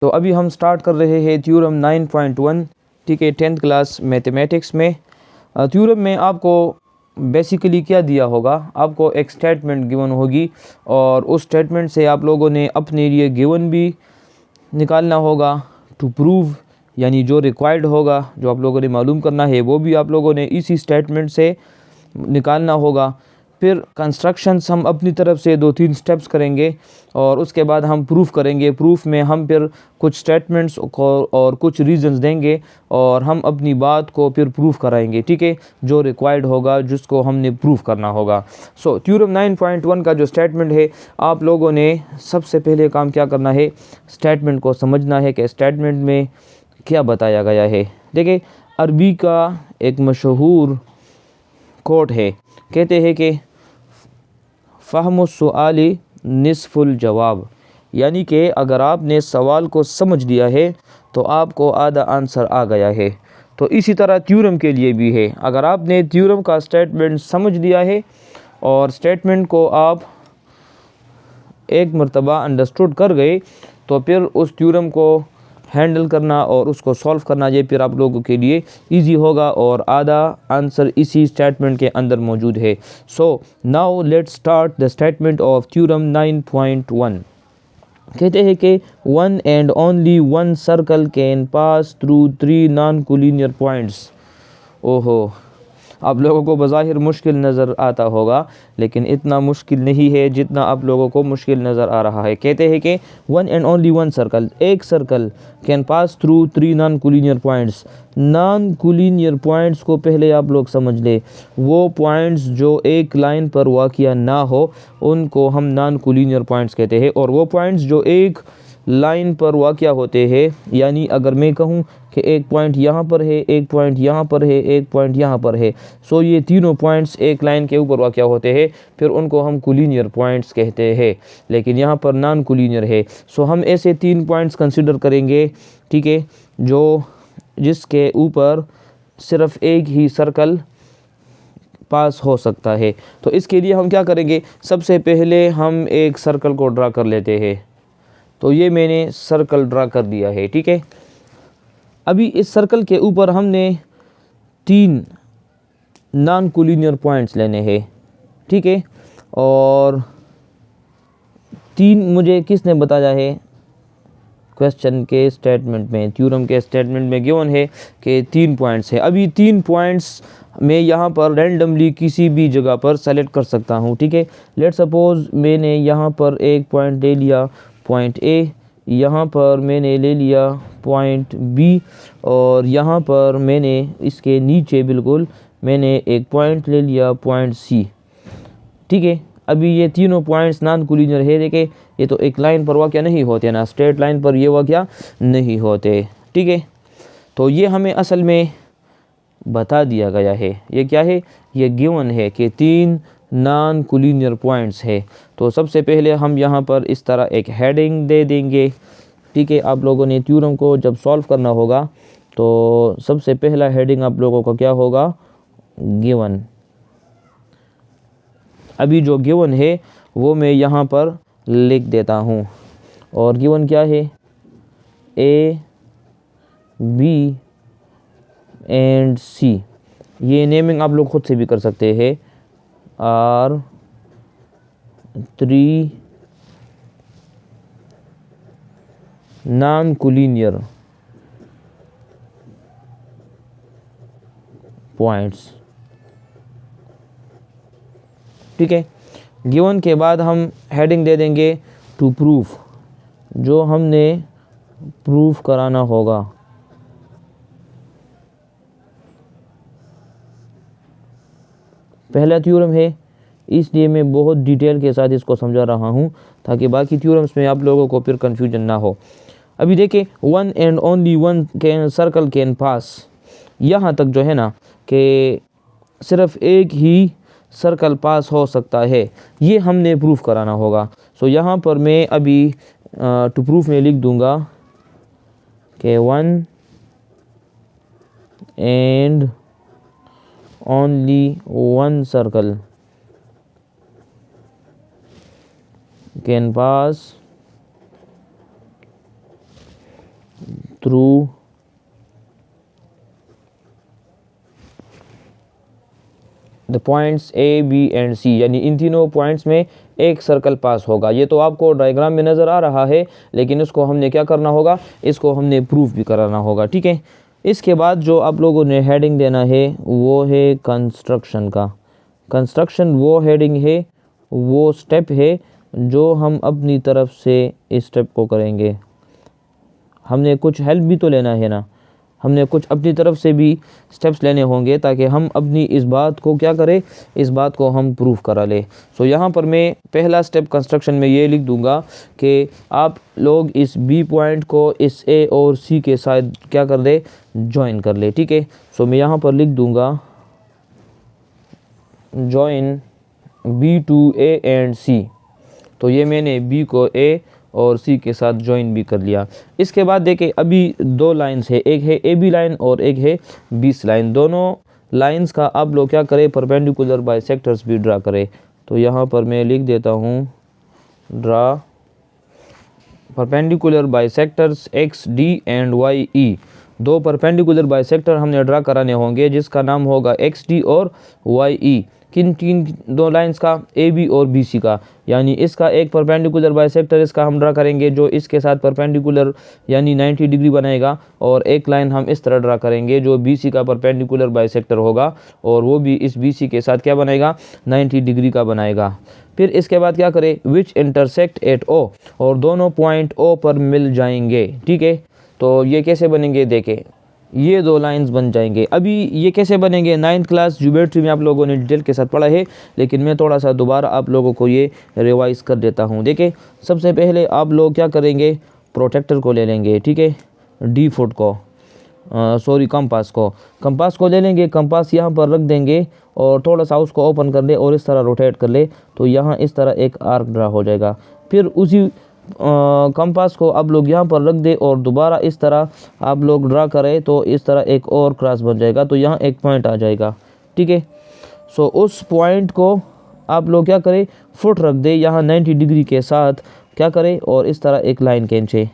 तो अभी हम स्टार्ट कर रहे हैं थ्योरम 9.1, ठीक है, 10th क्लास मैथमेटिक्स में। थ्योरम में आपको बेसिकली क्या दिया होगा, आपको एक स्टेटमेंट गिवन होगी और उस स्टेटमेंट से आप लोगों ने अपने लिए गिवन भी निकालना होगा टू प्रूव, यानी जो रिक्वायर्ड होगा, जो आप लोगों ने मालूम करना है वो भी आप लोगों ने इसी स्टेटमेंट से निकालना होगा। फिर कंस्ट्रक्शंस हम अपनी तरफ से 2-3 स्टेप्स करेंगे और उसके बाद हम प्रूफ करेंगे। प्रूफ में हम फिर कुछ स्टेटमेंट्स को और कुछ रीजंस देंगे और हम अपनी बात को फिर प्रूफ कराएंगे, ठीक है, जो रिक्वायर्ड होगा, जिसको हमने प्रूफ करना होगा। सो थ्योरम 9.1 का जो स्टेटमेंट है, आप लोगों ने सबसे पहले काम क्या करना है, स्टेटमेंट को समझना है कि स्टेटमेंट में क्या बताया गया है। देखिए, अरबी का एक मशहूर कोट है, कहते हैं कि फ़हमुस्सुआली निस्फुल जवाब, यानी कि अगर आपने सवाल को समझ लिया है तो आपको आधा आंसर आ गया है। तो इसी तरह थ्योरम के लिए भी है, अगर आपने थ्योरम का स्टेटमेंट समझ लिया है और स्टेटमेंट को आप एक मर्तबा अंडरस्टूड कर गए तो फिर उस थ्योरम को हैंडल करना और उसको सॉल्व करना ये फिर आप लोगों के लिए इजी होगा और आधा आंसर इसी स्टेटमेंट के अंदर मौजूद है। So now let's start the statement of theorem 9.1। कहते हैं कि one and only one circle can pass through 3 non collinear points. ओहो, आप लोगों को बज़ाहिर मुश्किल नज़र आता होगा, लेकिन इतना मुश्किल नहीं है जितना आप लोगों को मुश्किल नज़र आ रहा है। कहते हैं कि one and only one circle, एक circle can pass through 3 non collinear points. Non collinear points को पहले आप लोग समझ ले, वो पॉइंट्स जो एक लाइन पर वाक़िया ना हो उनको हम नॉन कोलिनियर पॉइंट्स कहते हैं, और वो पॉइंट्स जो एक लाइन पर वाक़या होते हैं, यानी अगर मैं कहूँ कि एक पॉइंट यहाँ पर है, एक पॉइंट यहाँ पर है, एक पॉइंट यहाँ पर है, सो ये तीनों पॉइंट्स एक लाइन के ऊपर वाक़या होते हैं, फिर उनको हम कोलिनियर पॉइंट्स कहते हैं। लेकिन यहाँ पर नॉन कोलिनियर है, सो हम ऐसे 3 पॉइंट्स कंसिडर करेंगे, ठीक है, जो जिसके ऊपर सिर्फ एक ही सर्कल पास हो सकता है। तो इसके लिए हम क्या करेंगे, सबसे पहले हम एक सर्कल को ड्रा कर लेते हैं। तो ये मैंने सर्कल ड्रा कर दिया है, ठीक है। अभी इस सर्कल के ऊपर हमने 3 नॉन कोलिनियर पॉइंट्स लेने हैं, ठीक है, और 3 मुझे किसने बताया है, क्वेश्चन के स्टेटमेंट में, थ्योरम के स्टेटमेंट में गिवन है कि 3 पॉइंट्स है। अभी 3 पॉइंट्स मैं यहाँ पर रैंडमली किसी भी जगह पर सेलेक्ट कर सकता हूँ, ठीक है। लेट सपोज़ मैंने यहाँ पर एक पॉइंट ले लिया, पॉइंट ए, यहाँ पर मैंने ले लिया पॉइंट बी, और यहाँ पर मैंने इसके नीचे बिल्कुल मैंने एक पॉइंट ले लिया, पॉइंट सी, ठीक है। अभी ये तीनों पॉइंट्स नॉन कोलिनियर है। देखे, ये तो एक लाइन पर वाक़या नहीं होते ना, स्ट्रेट लाइन पर ये वाक़या नहीं होते, ठीक है। तो ये हमें असल में बता दिया गया है, ये क्या है, ये गिवन है कि 3 नॉन कोलिनियर पॉइंट्स है। तो सबसे पहले हम यहाँ पर इस तरह एक हेडिंग दे देंगे, ठीक है। आप लोगों ने थ्योरम को जब सॉल्व करना होगा तो सबसे पहला हेडिंग आप लोगों का क्या होगा, गिवन। अभी जो गिवन है वो मैं यहाँ पर लिख देता हूँ, और गिवन क्या है, ए बी एंड सी। ये नेमिंग आप लोग खुद से भी कर सकते हैं, आर 3 नॉन कोलिनियर पॉइंट्स, ठीक है। गिवन के बाद हम हेडिंग दे देंगे टू प्रूफ, जो हमने प्रूफ कराना होगा। पहला थ्योरम है, इसलिए मैं बहुत डिटेल के साथ इसको समझा रहा हूँ ताकि बाकी थ्योरम्स में आप लोगों को फिर कंफ्यूजन ना हो। अभी देखिए, one and only one can circle can पास, यहाँ तक जो है ना कि सिर्फ एक ही सर्कल पास हो सकता है, ये हमने प्रूफ कराना होगा। सो यहाँ पर मैं अभी टू प्रूफ में लिख दूँगा कि one and only one circle can pass through the points A B and C, यानी इन तीनों पॉइंट्स में एक सर्कल पास होगा। ये तो आपको डायग्राम में नज़र आ रहा है, लेकिन इसको हमने क्या करना होगा, इसको हमने प्रूफ भी कराना होगा, ठीक है। इसके बाद जो आप लोगों ने हेडिंग देना है वो है कंस्ट्रक्शन का। कंस्ट्रक्शन वो हेडिंग है, वो स्टेप है जो हम अपनी तरफ से इस स्टेप को करेंगे। हमने कुछ हेल्प भी तो लेना है ना, हमने कुछ अपनी तरफ से भी स्टेप्स लेने होंगे ताकि हम अपनी इस बात को क्या करें, इस बात को हम प्रूफ करा ले। सो यहाँ पर मैं पहला स्टेप कंस्ट्रक्शन में ये लिख दूंगा कि आप लोग इस बी पॉइंट को इस ए और सी के साथ क्या कर दे, ज्वाइन कर ले, ठीक है। सो मैं यहाँ पर लिख दूंगा join B to A and C. तो ये मैंने बी को ए और सी के साथ ज्वाइन भी कर लिया। इसके बाद देखें अभी दो लाइंस है, एक है ए बी लाइन और एक है बी सी लाइन। दोनों लाइंस का आप लोग क्या करें, परपेंडिकुलर बाइसेक्टर्स भी ड्रा करें। तो यहाँ पर मैं लिख देता हूँ draw perpendicular bisectors X D and Y E. दो परपेंडिकुलर बाइसेक्टर हमने ड्रा कराने होंगे जिसका नाम होगा एक्स डी और वाई ई। किन तीन दो लाइंस का, ए बी और बी सी का, यानी इसका एक परपेंडिकुलर बाइसेक्टर इसका हम ड्रा करेंगे जो इसके साथ परपेंडिकुलर यानी 90 डिग्री बनाएगा, और एक लाइन हम इस तरह ड्रा करेंगे जो बी सी का परपेंडिकुलर बाइसेक्टर होगा और वो भी इस बी सी के साथ क्या बनाएगा, 90 डिग्री का बनाएगा। फिर इसके बाद क्या करें, विच इंटरसेक्ट एट ओ, और दोनों पॉइंट ओ पर मिल जाएंगे, ठीक है। तो ये कैसे बनेंगे, देखें ये दो लाइंस बन जाएंगे। अभी ये कैसे बनेंगे, 9th क्लास ज्योमेट्री में आप लोगों ने डिटेल के साथ पढ़ा है, लेकिन मैं थोड़ा सा दोबारा आप लोगों को ये रिवाइज कर देता हूँ। देखिए सबसे पहले आप लोग क्या करेंगे, प्रोटेक्टर को ले लेंगे, ठीक है, डी फुट को कंपास को ले लेंगे। कंपास यहाँ पर रख देंगे और थोड़ा सा उसको ओपन कर ले और इस तरह रोटेट कर ले, तो यहाँ इस तरह एक आर्क ड्रा हो जाएगा। फिर उसी कंपास को आप लोग यहाँ पर रख दे और दोबारा इस तरह आप लोग ड्रा करें तो इस तरह एक और क्रॉस बन जाएगा, तो यहाँ एक पॉइंट आ जाएगा, ठीक है। सो उस पॉइंट को आप लोग क्या करें, फुट रख दे यहाँ 90 डिग्री के साथ, क्या करें और इस तरह एक लाइन खींचे।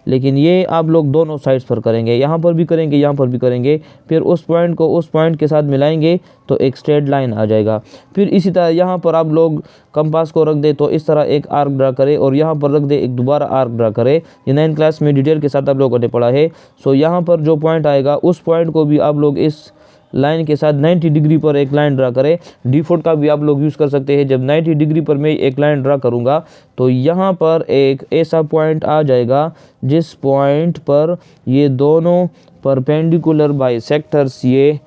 लेकिन ये आप लोग दोनों साइड्स पर करेंगे, यहाँ पर भी करेंगे, यहाँ पर भी करेंगे। फिर उस पॉइंट को उस पॉइंट के साथ मिलाएंगे तो एक स्ट्रेट लाइन आ जाएगा। फिर इसी तरह यहाँ पर आप लोग कंपास को रख दे तो इस तरह एक आर्क ड्रा करें और यहाँ पर रख दे एक दोबारा आर्क ड्रा करें। ये 9th क्लास में डिटेल के साथ आप लोगों ने पढ़ा है। सो यहाँ पर जो पॉइंट आएगा उस पॉइंट को भी आप लोग इस लाइन के साथ 90 डिग्री पर एक लाइन ड्रा करें। डिफॉल्ट का भी आप लोग यूज़ कर सकते हैं। जब 90 डिग्री पर मैं एक लाइन ड्रा करूंगा तो यहाँ पर एक ऐसा पॉइंट आ जाएगा जिस पॉइंट पर ये दोनों परपेंडिकुलर बाइसेक्टर्स ये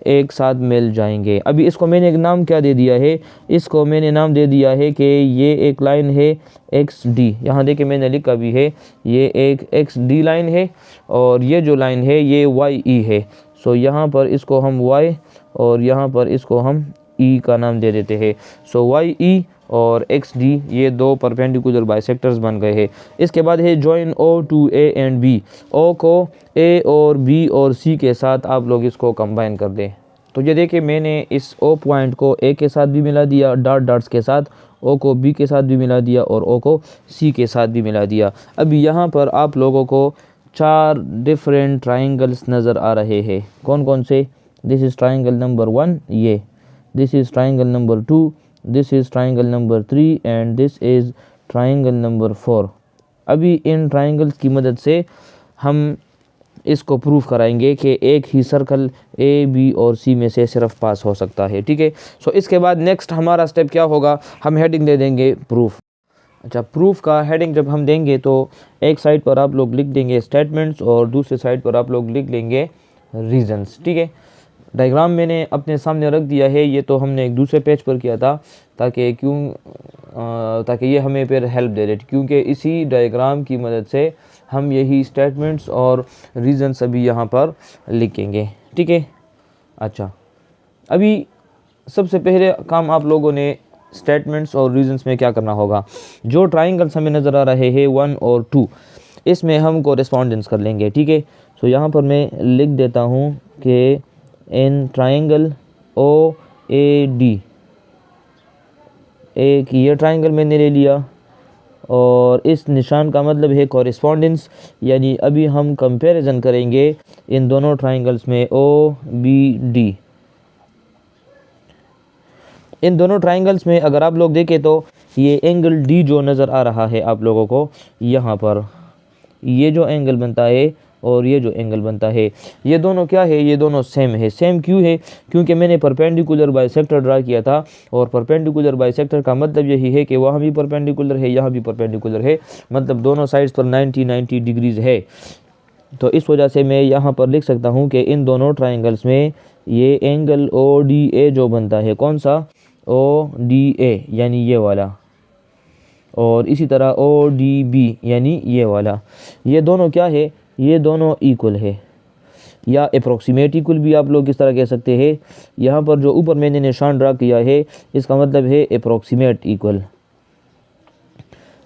एक साथ मिल जाएंगे। अभी इसको मैंने एक नाम क्या दे दिया है, इसको मैंने नाम दे दिया है कि ये एक लाइन है एक्स डी। यहाँ देखिए मैंने लिखा भी है, ये एक एक्स डी लाइन है और ये जो लाइन है ये वाई ई है। सो यहाँ पर इसको हम y और यहाँ पर इसको हम e का नाम दे देते हैं। सो वाई ई और एक्स डी ये दो परपेंडिकुलर बाइसेक्टर्स बन गए हैं। इसके बाद है join O to A and B. O को ए और बी और सी के साथ आप लोग इसको कंबाइन कर दें। तो ये देखिए मैंने इस ओ पॉइंट को ए के साथ भी मिला दिया डॉट डॉट्स के साथ, ओ को बी के साथ भी मिला दिया और ओ को सी के साथ भी मिला दिया। अभी यहाँ पर आप लोगों को 4 डिफरेंट ट्राइंगल्स नज़र आ रहे हैं। कौन कौन से, दिस इज़ ट्राइंगल नंबर 1, ये this is triangle number 2, this is triangle number 3 and this is triangle number 4। अभी इन ट्राइंगल्स की मदद से हम इसको प्रूफ कराएंगे कि एक ही सर्कल ए बी और सी में से सिर्फ पास हो सकता है, ठीक है। सो इसके बाद नेक्स्ट हमारा स्टेप क्या होगा, हम हेडिंग दे देंगे प्रूफ। अच्छा, प्रूफ का हेडिंग जब हम देंगे तो एक साइड पर आप लोग लिख देंगे स्टेटमेंट्स और दूसरे साइड पर आप लोग लिख लेंगे रीजंस, ठीक है। डायग्राम मैंने अपने सामने रख दिया है, ये तो हमने एक दूसरे पेज पर किया था ताकि ये हमें फिर हेल्प दे दे, क्योंकि इसी डायग्राम की मदद से हम यही स्टेटमेंट्स और रीजंस अभी यहाँ पर लिखेंगे, ठीक है। अच्छा, अभी सबसे पहले काम आप लोगों ने स्टेटमेंट्स और रीजंस में क्या करना होगा, जो ट्राइंगल्स हमें नज़र आ रहे हैं 1 और 2, इसमें हम कोरेस्पॉन्डेंस कर लेंगे, ठीक है। सो यहाँ पर मैं लिख देता हूँ कि in triangle O A D, एक ये ट्राइंगल मैंने ले लिया और इस निशान का मतलब है कॉरेस्पॉन्डेंस, यानी अभी हम कंपैरिजन करेंगे इन दोनों ट्राइंगल्स में OBD। इन दोनों ट्राइंगल्स में अगर आप लोग देखें तो ये एंगल D जो नज़र आ रहा है आप लोगों को यहाँ पर, ये जो एंगल बनता है और ये जो एंगल बनता है, ये दोनों क्या है, ये दोनों सेम है। सेम क्यों है? क्योंकि मैंने परपेंडिकुलर बाइसेक्टर ड्रा किया था, और परपेंडिकुलर बाइसेक्टर का मतलब यही है कि वहाँ भी परपेंडिकुलर है, यहाँ भी परपेंडिकुलर है, मतलब दोनों साइड्स पर 90 डिग्रीज है। तो इस वजह से मैं यहाँ पर लिख सकता हूँ कि इन दोनों ट्राइंगल्स में ये एंगल ODA जो बनता है, कौन सा? ODA यानी ये वाला, और इसी तरह ODB यानी ये वाला, ये दोनों क्या है? ये दोनों इक्वल है, या अप्रोक्सीमेट इक्वल भी आप लोग किस तरह कह सकते हैं। यहाँ पर जो ऊपर मैंने निशान ड्रा किया है इसका मतलब है अप्रोक्सीमेट इक्वल।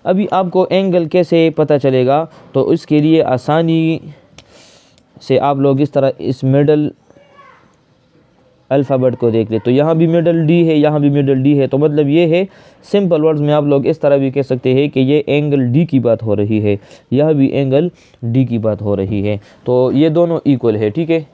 अभी आपको एंगल कैसे पता चलेगा? तो इसके लिए आसानी से आप लोग इस तरह इस मिडल अल्फ़ाबेट को देख ले, तो यहाँ भी मिडल D है, यहाँ भी मिडल D है, तो मतलब ये है, सिंपल वर्ड्स में आप लोग इस तरह भी कह सकते हैं कि ये एंगल D की बात हो रही है, यह भी एंगल D की बात हो रही है। तो ये दोनों इक्वल है, ठीक है।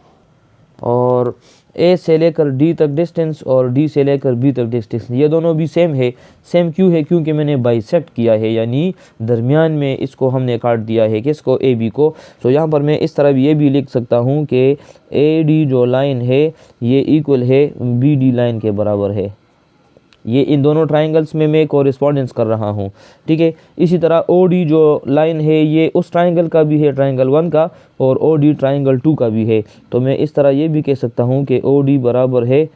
और A से लेकर D तक डिस्टेंस और D से लेकर B तक डिस्टेंस, ये दोनों भी सेम है। सेम क्यों है? क्योंकि मैंने बाइसेक्ट किया है, यानी दरमियान में इसको हमने काट दिया है, किसको? AB को। तो यहाँ पर मैं इस तरह ये भी लिख सकता हूँ कि AD जो लाइन है ये इक्वल है BD लाइन के बराबर है। ये इन दोनों ट्राइंगल्स में मैं कोरिस्पॉन्डेंस कर रहा हूँ, ठीक है। इसी तरह OD जो लाइन है ये उस ट्राइंगल का भी है, ट्राइंगल 1 का, और OD ट्राइंगल 2 का भी है। तो मैं इस तरह ये भी कह सकता हूँ कि OD बराबर है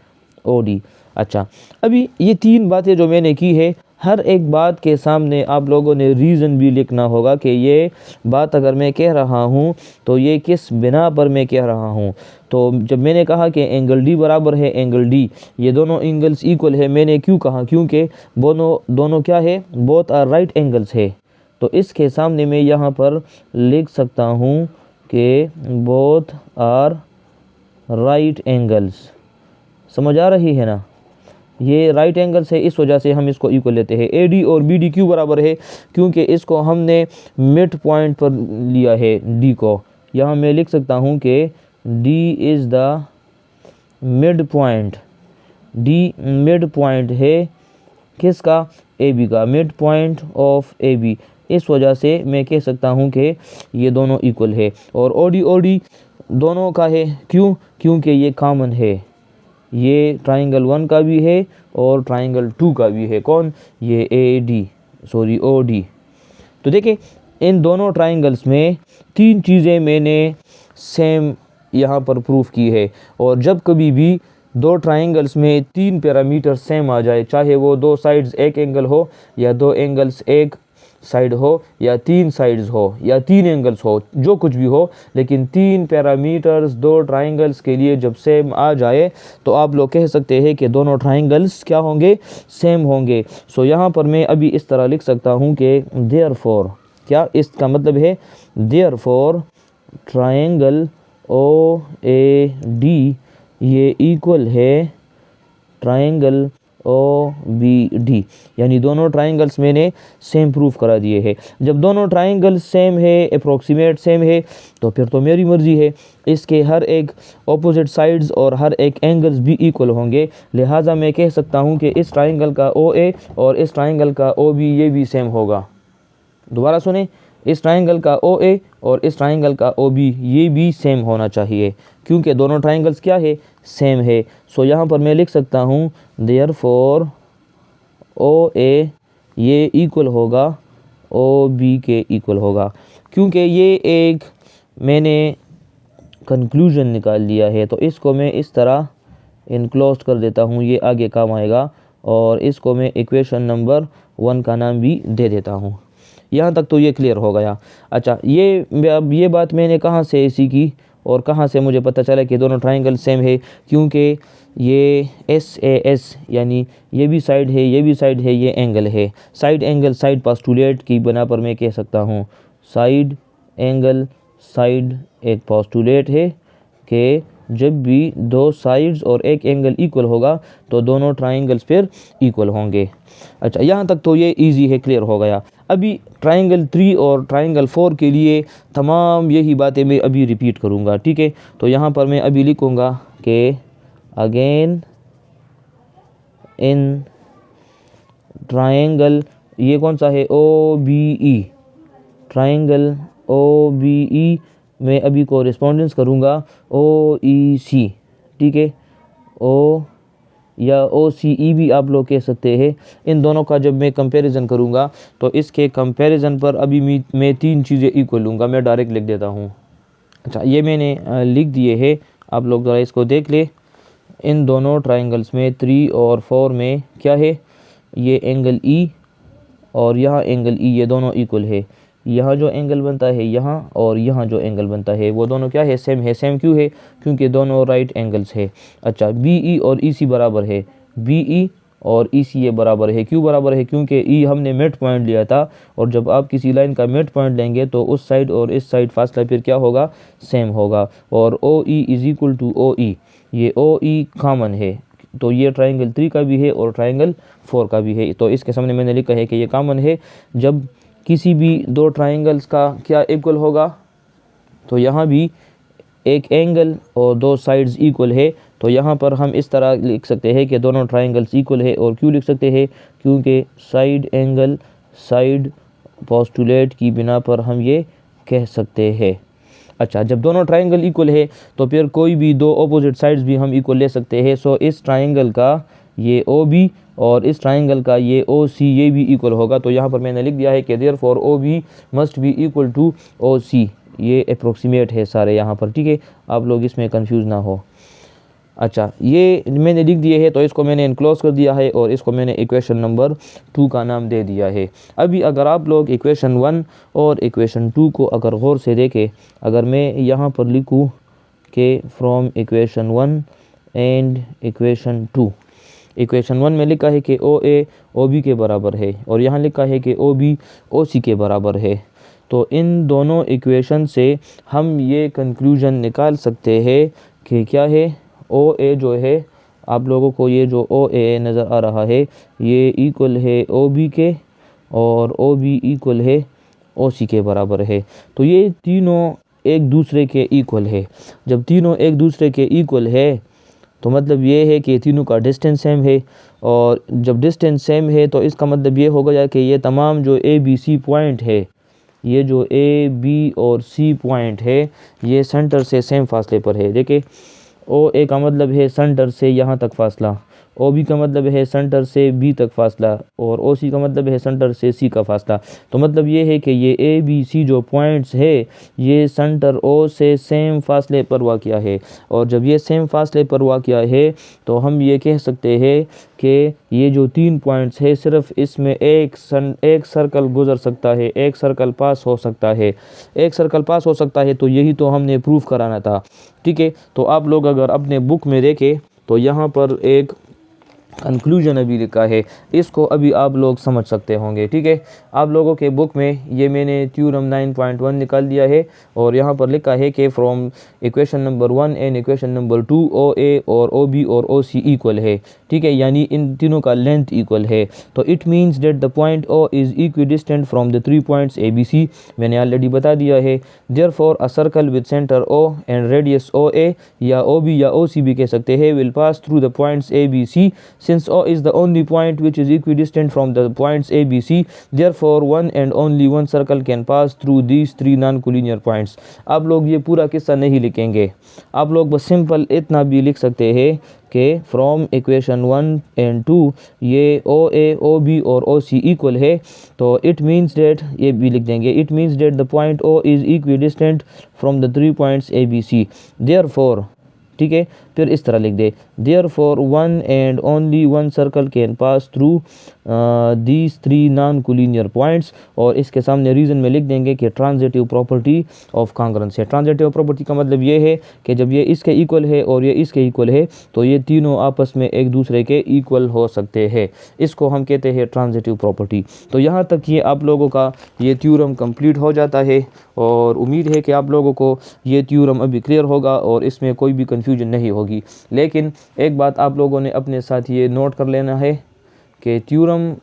OD। अच्छा, अभी ये तीन बातें जो मैंने की है, हर एक बात के सामने आप लोगों ने रीज़न भी लिखना होगा कि ये बात अगर मैं कह रहा हूँ तो ये किस बिना पर मैं कह रहा हूँ। तो जब मैंने कहा कि एंगल D बराबर है एंगल D, ये दोनों एंगल्स इक्वल है, मैंने क्यों कहा? क्योंकि दोनों क्या है? बोथ आर राइट एंगल्स है। तो इसके सामने मैं यहाँ पर लिख सकता हूँ कि बोथ आर राइट एंगल्स। समझ आ रही है ना? ये राइट एंगल्स है, इस वजह से हम इसको इक्वल लेते हैं। AD और BD क्यों बराबर है? क्योंकि इसको हमने मिड पॉइंट पर लिया है D को। यहाँ मैं लिख सकता हूँ कि D is the mid point. D mid point है किसका? AB का, मिड पॉइंट ऑफ AB। इस वजह से मैं कह सकता हूँ कि ये दोनों इक्वल है। और OD दोनों का है, क्यों? क्योंकि ये कॉमन है, ये ट्राइंगल 1 का भी है और ट्राइंगल 2 का भी है। कौन? ये OD। तो देखिए, इन दोनों ट्राइंगल्स में तीन चीज़ें मैंने सेम यहाँ पर प्रूफ की है। और जब कभी भी दो ट्राइंगल्स में तीन पैरामीटर सेम आ जाए, चाहे वो दो साइड्स एक एंगल हो, या दो एंगल्स एक साइड हो, या तीन साइड्स हो, या तीन एंगल्स हो, जो कुछ भी हो, लेकिन तीन पैरामीटर्स दो ट्राइंगल्स के लिए जब सेम आ जाए तो आप लोग कह सकते हैं कि दोनों ट्राइंगल्स क्या होंगे? सेम होंगे। सो यहाँ पर मैं अभी इस तरह लिख सकता हूँ कि देयरफॉर, क्या इसका मतलब है? देयरफॉर ट्राइंगल OAD ये इक्वल है ट्राइंगल OBD, यानी दोनों ट्राइंगल्स मैंने सेम प्रूफ करा दिए हैं। जब दोनों ट्राइंगल सेम है, अप्रोक्सीमेट सेम है, तो फिर तो मेरी मर्ज़ी है, इसके हर एक ऑपोजिट साइड्स और हर एक एंगल्स भी इक्वल होंगे। लिहाजा मैं कह सकता हूँ कि इस ट्राइंगल का OA और इस ट्राइंगल का OB ये भी सेम होगा। दोबारा सुने, इस ट्राइंगल का OA और इस ट्राइंगल का OB ये भी सेम होना चाहिए, क्योंकि दोनों ट्राइंगल्स क्या है? सेम है। सो यहाँ पर मैं लिख सकता हूँ देयरफॉर OA ये इक्वल होगा OB के इक्वल होगा, क्योंकि ये एक मैंने कंक्लूजन निकाल लिया है। तो इसको मैं इस तरह इनक्लोज कर देता हूँ, ये आगे काम आएगा, और इसको मैं इक्वेशन नंबर 1 का नाम भी दे देता हूँ। यहाँ तक तो ये क्लियर हो गया। अच्छा, ये बात मैंने कहाँ से सीखी और कहाँ से मुझे पता चला कि दोनों ट्राइंगल सेम है? क्योंकि ये SAS यानी ये भी साइड है, ये भी साइड है, ये एंगल है। साइड एंगल साइड पोस्टुलेट की बना पर मैं कह सकता हूँ साइड एंगल साइड एक पोस्टुलेट है कि जब भी दो साइड्स और एक एंगल इक्वल होगा तो दोनों ट्राइंगल्स फिर इक्वल होंगे। अच्छा, यहाँ तक तो ये इजी है, क्लियर हो गया। अभी ट्राइंगल 3 और ट्राइंगल 4 के लिए तमाम यही बातें मैं अभी रिपीट करूँगा, ठीक है। तो यहाँ पर मैं अभी लिखूँगा कि अगेन इन ट्राइंगल, ये कौन सा है, O B E, triangle O B E में अभी कोरिस्पोंडेंस करूँगा ओ ई सी, ठीक है, ओ या ओ सी ई भी आप लोग कह सकते हैं। इन दोनों का जब मैं कंपैरिजन करूँगा तो इसके कंपैरिजन पर अभी मैं 3 चीज़ें इक्वल लूँगा। मैं डायरेक्ट लिख देता हूँ। अच्छा, ये मैंने लिख दिए है, आप लोग ज़रा इसको देख ले। इन दोनों ट्राइंगल्स में 3 और 4 में क्या है, ये एंगल ई और यहाँ एंगल ई, ये दोनों इक्वल है। यहाँ जो एंगल बनता है यहाँ और यहाँ जो एंगल बनता है वो दोनों क्या है, सेम है। सेम क्यों है, क्योंकि दोनों राइट एंगल्स है। अच्छा, बी ई और ई सी बराबर है, बी ई और ई सी ये बराबर है। क्यों बराबर है, क्योंकि ई हमने मिड पॉइंट लिया था, और जब आप किसी लाइन का मिड पॉइंट लेंगे तो उस साइड और इस साइड फासला फिर क्या होगा, सेम होगा। और O E is equal to O E, ये ओ ई कॉमन है, तो ये ट्राइंगल 3 का भी है और ट्राइंगल 4 का भी है। तो इसके सामने मैंने लिखा है कि ये कॉमन है। जब किसी भी दो ट्राइंगल्स का क्या इक्वल होगा, तो यहाँ भी एक एंगल और 2 साइड्स इक्वल है, तो यहाँ पर हम इस तरह लिख सकते हैं कि दोनों ट्राइंगल्स इक्वल है। और क्यों लिख सकते हैं, क्योंकि साइड एंगल साइड पोस्टुलेट की बिना पर हम ये कह सकते हैं। अच्छा, जब दोनों ट्राइंगल इक्वल है तो फिर कोई भी 2 अपोजिट साइड्स भी हम इक्वल ले सकते हैं। सो इस ट्राइंगल का ये ओ बी और इस ट्राइंगल का ये ओ सी ये भी इक्वल होगा। तो यहाँ पर मैंने लिख दिया है कि therefore O B must be equal to O C. ये अप्रोक्सीमेट है सारे यहाँ पर, ठीक है, आप लोग इसमें कंफ्यूज ना हो। अच्छा, ये मैंने लिख दिए है, तो इसको मैंने इनक्लोज कर दिया है और इसको मैंने इक्वेशन नंबर 2 का नाम दे दिया है। अभी अगर आप लोग इक्वेशन 1 और इक्वेशन 2 को अगर गौर से देखें, अगर मैं यहाँ पर लिखूँ कि from equation 1 and equation 2, equation 1 में लिखा है कि ओ ए ओ बी के बराबर है और यहाँ लिखा है कि ओ बी ओ सी के बराबर है। तो इन दोनों इक्वेशन से हम ये कंक्लूजन निकाल सकते हैं कि क्या है, ओ ए जो है, आप लोगों को ये जो ओ ए नज़र आ रहा है ये इक्वल है ओ बी के और ओ बी इक्वल है ओ सी के बराबर है। तो ये तीनों एक दूसरे के इक्वल है। जब तीनों एक दूसरे के इक्वल है तो मतलब ये है कि तीनों का डिस्टेंस सेम है, और जब डिस्टेंस सेम है तो इसका मतलब ये होगा कि ये तमाम जो ए बी सी पॉइंट है, ये जो ए बी और सी पॉइंट है ये सेंटर से सेम फासले पर है। देखिए, ओ ए का मतलब है सेंटर से यहाँ तक फासला, ओ बी का मतलब है सेंटर से बी तक फासला, और ओ सी का मतलब है सेंटर से सी का फासला। तो मतलब ये है कि ये ए बी सी जो पॉइंट्स है ये सेंटर ओ से सेम फासले पर वाक़या है, और जब ये सेम फासले पर वाक़या है तो हम ये कह सकते हैं कि ये जो 3 पॉइंट्स है सिर्फ इसमें एक सर्कल गुजर सकता है, एक सर्कल पास हो सकता है, एक सर्कल पास हो सकता है। तो यही तो हमने प्रूफ कराना था, ठीक है। तो आप लोग अगर अपने बुक में देखें तो यहाँ पर एक कंक्लूजन अभी लिखा है, इसको अभी आप लोग समझ सकते होंगे, ठीक है। आप लोगों के बुक में ये मैंने थ्योरम 9.1 निकाल दिया है और यहाँ पर लिखा है कि from equation number 1 and equation number 2 ओ ए और ओ बी और ओ सी इक्वल है, ठीक है, यानी इन तीनों का लेंथ इक्वल है। तो it means that the point O is equidistant from the 3 points A B C, मैंने ऑलरेडी बता दिया है। Therefore a circle with centre O and radius O A या ओ बी या ओ सी भी कह सकते हैं will pass through the points A B C. Since O is the only point which is equidistant from the points A, B, C, therefore one and only one circle can pass through these 3 non-collinear points। आप लोग ये पूरा किस्सा नहीं लिखेंगे, आप लोग बस सिंपल इतना भी लिख सकते हैं कि फ्रॉम इक्वेशन 1 एंड 2 ये ओ ए ओ बी और ओ सी इक्वल है। तो इट मीन्स डेट, ये भी लिख देंगे, it means that the point O is equidistant from the 3 points A B C, therefore, ठीक है। फिर इस तरह लिख दे, therefore one and only one circle can pass through these 3 non collinear points, और इसके सामने रीज़न में लिख देंगे कि ट्रांजिटिव प्रॉपर्टी ऑफ कॉन्ग्रुएंस है। ट्रांजिटिव प्रॉपर्टी का मतलब ये है कि जब ये इसके इक्वल है और ये इसके इक्वल है तो ये तीनों आपस में एक दूसरे के इक्वल हो सकते हैं, इसको हम कहते हैं ट्रांजिटिव प्रॉपर्टी। तो यहाँ तक ये आप लोगों का ये थ्योरम कंप्लीट हो जाता है, और उम्मीद है कि आप लोगों को ये थ्योरम अभी क्लियर होगा और इसमें कोई भी कन्फ्यूजन नहीं होगी। लेकिन एक बात आप लोगों ने अपने साथ ये नोट कर लेना है कि थ्योरम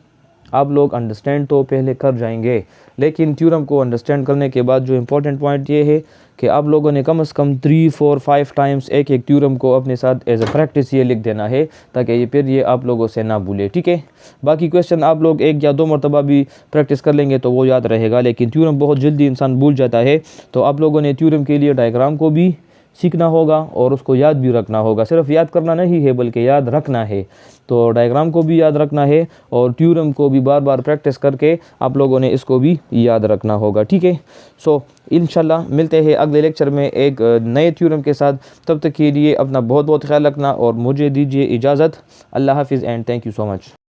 आप लोग अंडरस्टैंड तो पहले कर जाएंगे, लेकिन थ्योरम को अंडरस्टैंड करने के बाद जो इम्पोर्टेंट पॉइंट ये है कि आप लोगों ने कम से कम 3, 4, 5 टाइम्स एक एक थ्योरम को अपने साथ एज अ प्रैक्टिस ये लिख देना है, ताकि ये फिर ये आप लोगों से ना भूले, ठीक है। बाकी क्वेश्चन आप लोग 1 या 2 मरतबा भी प्रैक्टिस कर लेंगे तो वो याद रहेगा, लेकिन थ्योरम बहुत जल्दी इंसान भूल जाता है। तो आप लोगों ने थ्योरम के लिए डायग्राम को भी सीखना होगा और उसको याद भी रखना होगा। सिर्फ याद करना नहीं है बल्कि याद रखना है। तो डायग्राम को भी याद रखना है और थ्योरम को भी बार बार प्रैक्टिस करके आप लोगों ने इसको भी याद रखना होगा, ठीक है। सो इंशाल्लाह मिलते हैं अगले लेक्चर में एक नए थ्योरम के साथ। तब तक के लिए अपना बहुत बहुत ख्याल रखना और मुझे दीजिए इजाज़त। अल्लाह हाफिज़ and thank you so much.